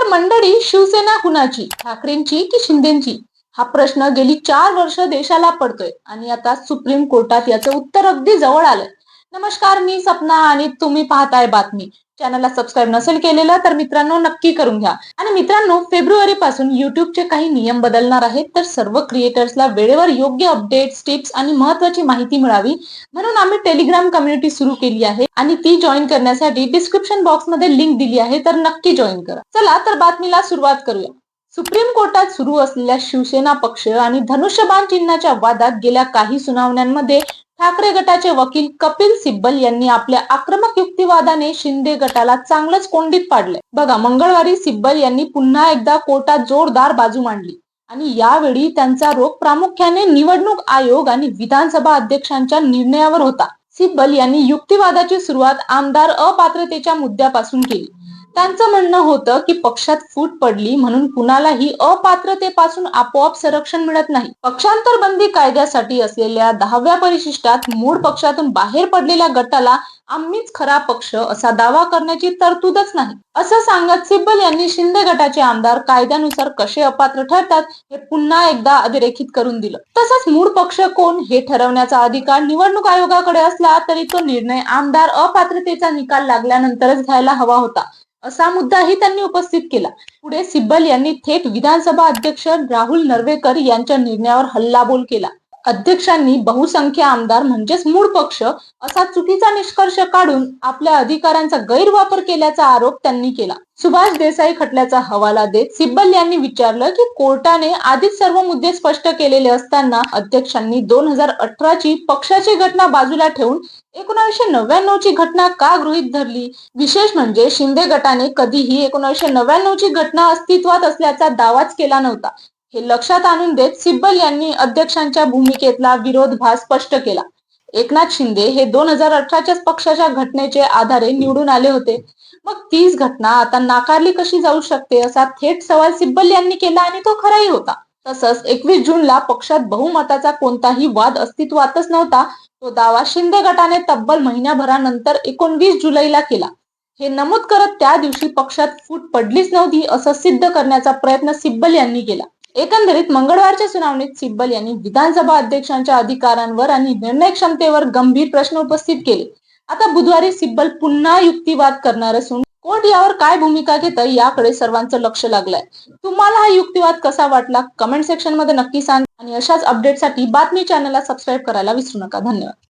तर मंडळी, शिवसेना कुणाची, ठाकरेंची की शिंदेची, हा प्रश्न गेली 4 वर्ष देशाला पडतोय आणि आता सुप्रीम कोर्टात याचं उत्तर अगदी जवळ आलंय. नमस्कार, मी सपना आणि तुम्ही पाहताय बातमी. चॅनलला सबस्क्राईब नसेल केलेलं तर मित्रांनो नक्की करून घ्या. आणि मित्रांनो, फेब्रुवारी पासून युट्यूबचे काही नियम बदलणार आहेत, तर सर्व क्रिएटर्सला वेळेवर योग्य अपडेट्स, टिप्स आणि महत्त्वाची माहिती मिळावी म्हणून आम्ही टेलिग्राम कम्युनिटी सुरू केली आहे आणि ती जॉईन करण्यासाठी डिस्क्रिप्शन बॉक्स मध्ये लिंक दिली आहे, तर नक्की जॉईन करा. चला तर बातमीला सुरुवात करूया. सुप्रीम कोर्टात सुरू असलेल्या शिवसेना पक्ष आणि धनुष्यबाण चिन्हाच्या वादात गेल्या काही सुनावण्यांमध्ये ठाकरे गटाचे वकील कपिल सिब्बल यांनी आपल्या आक्रमक युक्तिवादाने शिंदे गटाला चांगलंच कोंडीत पाडले. बघा, मंगळवारी सिब्बल यांनी पुन्हा एकदा कोर्टात जोरदार बाजू मांडली आणि यावेळी त्यांचा रोख प्रामुख्याने निवडणूक आयोग आणि विधानसभा अध्यक्षांच्या निर्णयावर होता. सिब्बल यांनी युक्तिवादाची सुरुवात आमदार अपात्रतेच्या मुद्द्यापासून केली. त्यांचं म्हणणं होतं की पक्षात फूट पडली म्हणून कुणालाही अपात्रतेपासून आपोआप संरक्षण मिळत नाही. पक्षांतर बंदी कायद्यासाठी असलेल्या 10व्या परिशिष्टात मूळ पक्षातून बाहेर पडलेल्या गटाला आम्हीच खरा पक्ष असा दावा करण्याची तरतूदच नाही, असं सांगत सिब्बल यांनी शिंदे गटाचे आमदार कायद्यानुसार कसे अपात्र ठरतात हे पुन्हा एकदा अधोरेखित करून दिलं. तसंच मूळ पक्ष कोण हे ठरवण्याचा अधिकार निवडणूक आयोगाकडे असला तरी तो निर्णय आमदार अपात्रतेचा निकाल लागल्यानंतरच घ्यायला हवा होता, असा मुद्दाही त्यांनी उपस्थित केला. पुढे सिब्बल यांनी थेट विधानसभा अध्यक्ष राहुल नर्वेकर यांच्या निर्णयावर हल्लाबोल केला. अध्यक्षांनी बहुसंख्य आमदार म्हणजेच मूळ पक्ष असा चुकीचा निष्कर्ष काढून आपल्या अधिकारांचा गैरवापर केल्याचा आरोप त्यांनी केला. सुभाष देसाई खटल्याचा हवाला देत सिब्बल यांनी विचारलं की कोर्टाने आधीच सर्व मुद्दे स्पष्ट केलेले असताना अध्यक्षांनी 2018 ची पक्षाची घटना बाजूला ठेवून 1999 ची घटना का गृहीत धरली. विशेष म्हणजे शिंदे गटाने कधीही 1999 ची घटना अस्तित्वात असल्याचा दावाच केला नव्हता. हे लक्षात आणून देत सिब्बल यांनी अध्यक्षांच्या भूमिकेतला विरोधाभास स्पष्ट केला. एकनाथ शिंदे हे 2018च्या पक्षाच्या घटनेचे आधारे निवडून आले होते, मग तीच घटना आता नाकारली कशी जाऊ शकते, असा थेट सवाल सिब्बल यांनी केला आणि तो खराही होता. तसंच 21 जूनला पक्षात बहुमताचा कोणताही वाद अस्तित्वातच नव्हता. तो दावा शिंदे गटाने तब्बल महिन्याभरानंतर 19 जुलैला केला. हे नमूद करत त्या दिवशी पक्षात फूट पडलीच नव्हती असं सिद्ध करण्याचा प्रयत्न सिब्बल यांनी केला. एकंदरीत मंगळवारच्या सुनावणीत सिब्बल यांनी विधानसभा अध्यक्षांच्या अधिकारांवर आणि निर्णय क्षमतेवर गंभीर प्रश्न उपस्थित केले. आता बुधवारी सिब्बल पुन्हा युक्तिवाद करणार असून कोर्ट यावर काय भूमिका घेत याकडे सर्वांचं लक्ष लागलंय. तुम्हाला हा युक्तिवाद कसा वाटला कमेंट सेक्शन मध्ये नक्की सांगा आणि अशाच अपडेटसाठी बातमी चॅनलला सबस्क्राईब करायला विसरू नका. धन्यवाद.